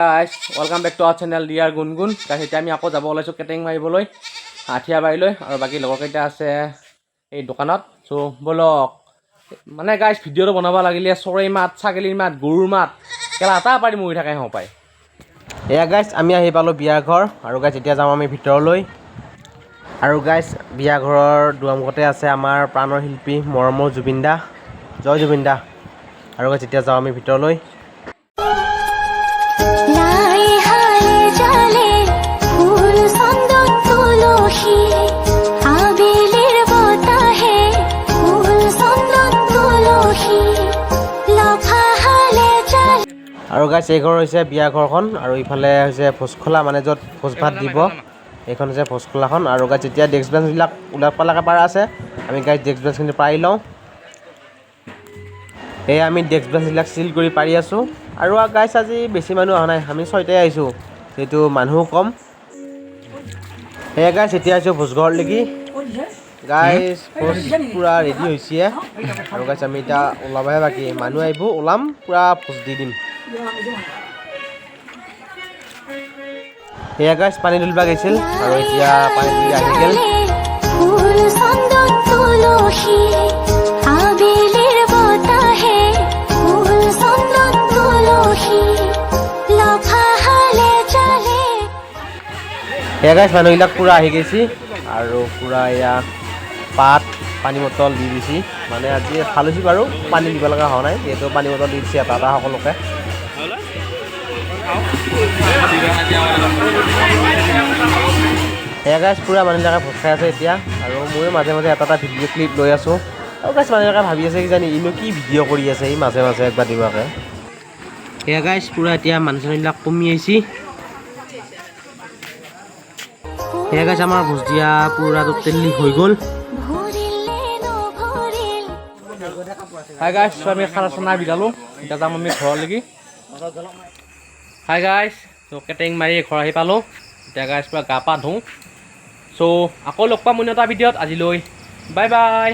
Guys welcome back to our channel dear Gungun. Guys এতিয়া আমি আকৌ যাব ওলাইছোঁ কেটেং মাৰিবলৈ হাথিয়াবাৰীলৈ, আৰু বাকী লগৰকেইটা আছে এই দোকানত। চ' ব'লক মানে গাইজ ভিডিঅ'টো বনাব লাগিলে চৰাই মাত, ছাগলীৰ মাত, গৰুৰ মাত কেলা এটা পাৰি মৰি থাকে পায়। এয়া গাইজ আমি আহি পালোঁ বিয়া ঘৰ, আৰু গাইজ এতিয়া যাওঁ আমি ভিতৰলৈ। আৰু গাইজ বিয়া ঘৰৰ দুৱাৰমুখতে আছে আমাৰ প্ৰাণৰ শিল্পী মৰমৰ জুবিন দা। জয় জুবিন দা। আৰু গাইজ এতিয়া যাওঁ আমি ভিতৰলৈ। আৰু গাইজ এই ঘৰ হৈছে বিয়া ঘৰখন, আৰু ইফালে হৈছে ভোজখোলা, মানে য'ত ভোজ ভাত দিব, এইখন হৈছে ভোজখোলাখন। আৰু গাইজ এতিয়া ডেস্ক বেঞ্চবিলাক ওলাব পালাকে পাৰা আছে, আমি গাইজ ডেস্ক বেঞ্চখিনি পাৰি লওঁ। এয়া আমি ডেস্ক বেঞ্চবিলাক চিল কৰি পাৰি আছোঁ। আৰু গাইজ আজি বেছি মানুহ অহা নাই, আমি 6টাই আহিছোঁ, যিহেতু মানুহো কম। সেয়া গাইজ এতিয়া আহিছোঁ ভোজঘৰ লাগি। গাইজ ভোজ পূৰা ৰেডি হৈছে, আৰু গাইজ আমি এতিয়া ওলাবহে বাকী, মানুহ আহিব ওলাম পূৰা ভোজ দি দিম। সেয়া গাইজ পানী তুলিব গৈছিল, আৰু এতিয়া পানী তুলি আহি গ'ল। সেয়া গাইজ মানুহবিলাক পূৰা আহি গৈছে, আৰু পূৰা এয়া পাত পানী বটল দি দিছে, মানে আজি ভাল হৈছে বাৰু, পানী দিব লগা হোৱা নাই, যিহেতু পানী বটল দি দিছে এটা সকলোকে। সেয়া গাইজ পূৰা মানুহবিলাকে ভোজ খাই আছে এতিয়া, আৰু ময়ো মাজে মাজে এটা ভিডিঅ' ক্লিপ লৈ আছোঁ। আৰু গাইজ মানুহবিলাকে ভাবি আছে কিজানি ইনো কি ভিডিঅ' কৰি আছে এই মাজে মাজে একবাৰ দিবাকে। সেয়া গাইজ পূৰা এতিয়া মানুহ চানুহবিলাক কমি আহিছে। সেয়া গাইজ আমাৰ ভোজ দিয়া পূৰা টোটেলি হৈ গ'ল। হাই গাইজ, আমি খানা চানা বিদালোঁ, এতিয়া যাম আমি ঘৰলৈকে। হাই গাইজ, ত' কেটেং মাৰি ঘৰ আহি পালোঁ, এতিয়া গাইজ পূৰা গা পা ধুওঁ। চ' আকৌ লগ পাম অন্য এটা ভিডিঅ'ত, আজিলৈ বাই বাই।